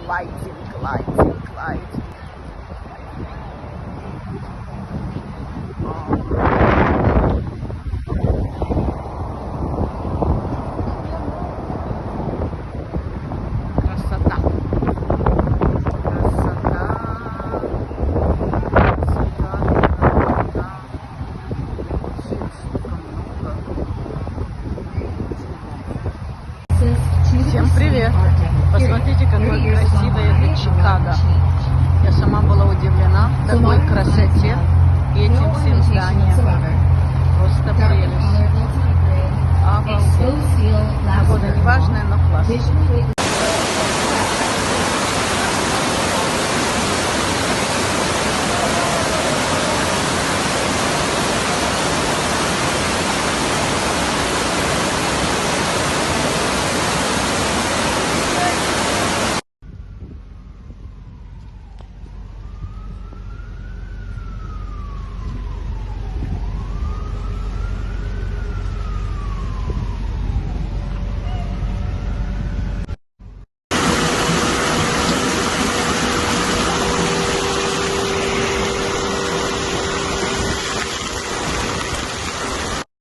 Lighting. Красота. Всем привет! Посмотрите, какой красивый это Чикаго. Я сама была удивлена такой красоте и этим всем зданиям. Просто прелесть. Обалдеть. Погода неважная, но классная.